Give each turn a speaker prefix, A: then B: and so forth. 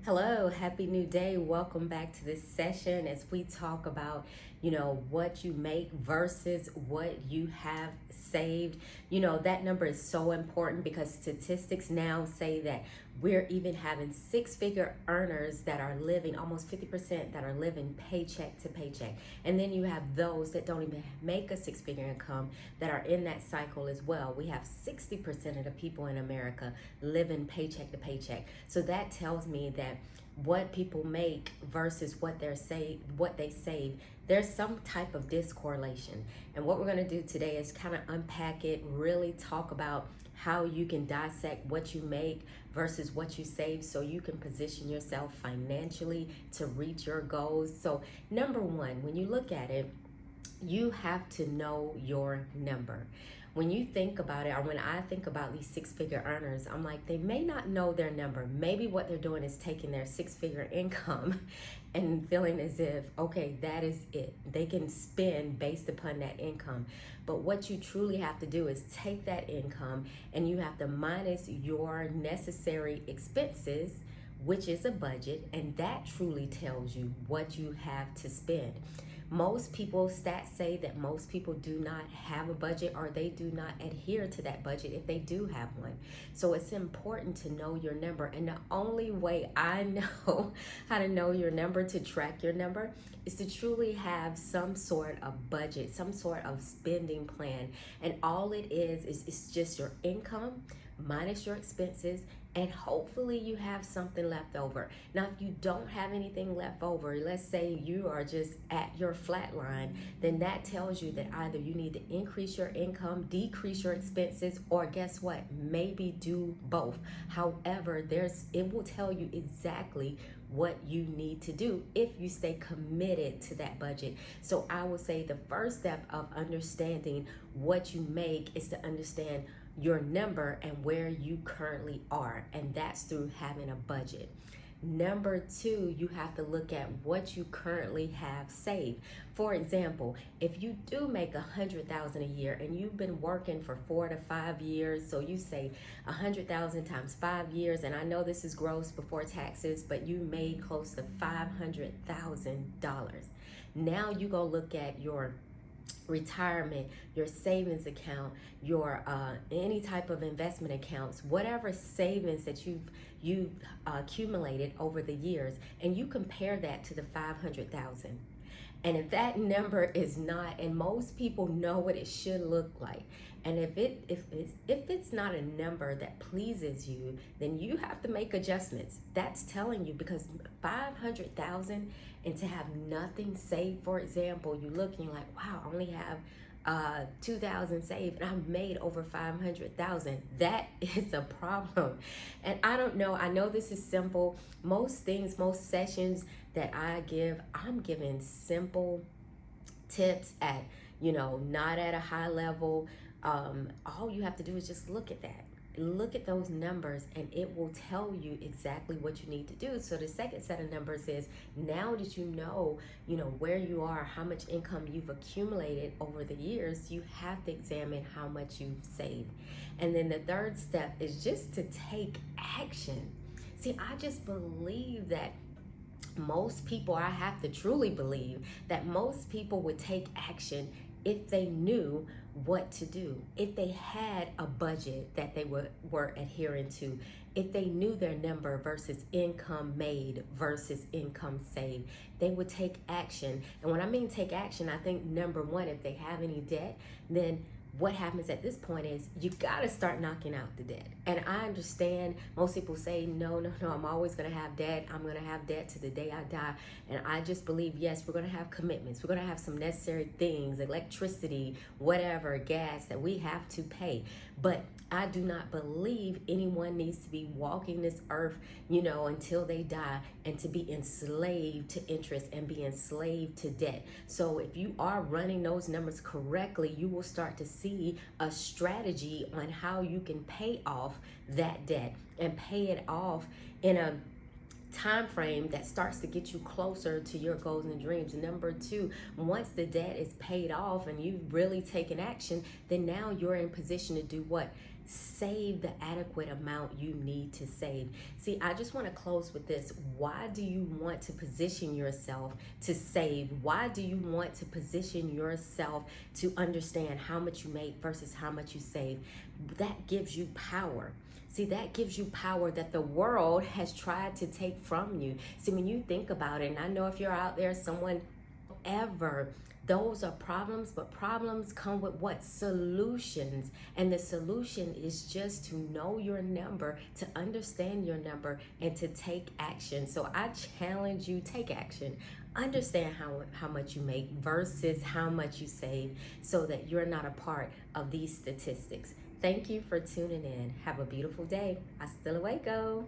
A: Hello, happy new day. Welcome back to this session as we talk about, what you make versus what you have saved. That number is so important because statistics now say that we're even having six-figure earners that are living, almost 50% that are living paycheck to paycheck. And then you have those that don't even make a six-figure income that are in that cycle as well. We have 60% of the people in America living paycheck to paycheck. So that tells me that what people make versus what they save, there's some type of discorrelation. And what we're going to do today is kind of unpack it, really talk about how you can dissect what you make versus what you save so you can position yourself financially to reach your goals. So number one, when you look at it, you have to know your number. When you think about it, or when I think about these six-figure earners, I'm like, they may not know their number. Maybe what they're doing is taking their six-figure income and feeling as if, okay, that is it. They can spend based upon that income. But what you truly have to do is take that income and you have to minus your necessary expenses, which is a budget, and that truly tells you what you have to spend. Most people, stats say that most people do not have a budget or they do not adhere to that budget if they do have one. So it's important to know your number. And the only way I know how to know your number, to track your number, is to truly have some sort of budget, some sort of spending plan. And all it is it's just your income minus your expenses, and hopefully you have something left over. Now, if you don't have anything left over, let's say you are just at your flat line, then that tells you that either you need to increase your income, decrease your expenses, or guess what? Maybe do both. However, it will tell you exactly what you need to do if you stay committed to that budget. So I would say the first step of understanding what you make is to understand your number and where you currently are, and that's through having a budget. Number two, you have to look at what you currently have saved. For example, if you do make $100,000 a year and you've been working for 4 to 5 years, so you say 100,000 times 5 years, and I know this is gross before taxes, but you made close to $500,000. Now you go look at your retirement, your savings account, your any type of investment accounts, whatever savings that you've accumulated over the years, and you compare that to the 500,000. And if that number is not, and most people know what it should look like, and if it's not a number that pleases you, then you have to make adjustments. That's telling you, because 500,000 and to have nothing saved, for example, you're looking like, wow, I only have 2,000 saved and I've made over 500,000. That is a problem. And I don't know, I know this is simple. Most sessions that I give, I'm giving simple tips at, not at a high level. All you have to do is just look at that. Look at those numbers and it will tell you exactly what you need to do. So the second set of numbers is, now that you know where you are, how much income you've accumulated over the years, you have to examine how much you've saved. And then the third step is just to take action. See, I just believe that most people, I have to truly believe that most people would take action if they knew what to do, if they had a budget that they were adhering to, if they knew their number versus income made versus income saved, they would take action. And when I mean take action, I think number one, if they have any debt, then what happens at this point is you got to start knocking out the debt. And I understand most people say, no, I'm always going to have debt. I'm going to have debt to the day I die. And I just believe, yes, we're going to have commitments. We're going to have some necessary things, electricity, whatever, gas that we have to pay. But I do not believe anyone needs to be walking this earth, until they die, and to be enslaved to interest and be enslaved to debt. So if you are running those numbers correctly, you will start to see a strategy on how you can pay off that debt and pay it off in a time frame that starts to get you closer to your goals and dreams. Number two, once the debt is paid off and you've really taken action, then now you're in position to do what? save the adequate amount you need to save. See, I just want to close with this. Why do you want to position yourself to save? Why do you want to position yourself to understand how much you make versus how much you save? That gives you power. See, that gives you power that the world has tried to take from you. See, when you think about it, and I know if you're out there, someone ever, those are problems, but problems come with what? Solutions. And the solution is just to know your number, to understand your number, and to take action. So I challenge you, take action. Understand how much you make versus how much you save so that you're not a part of these statistics. Thank you for tuning in. Have a beautiful day. Hasta luego.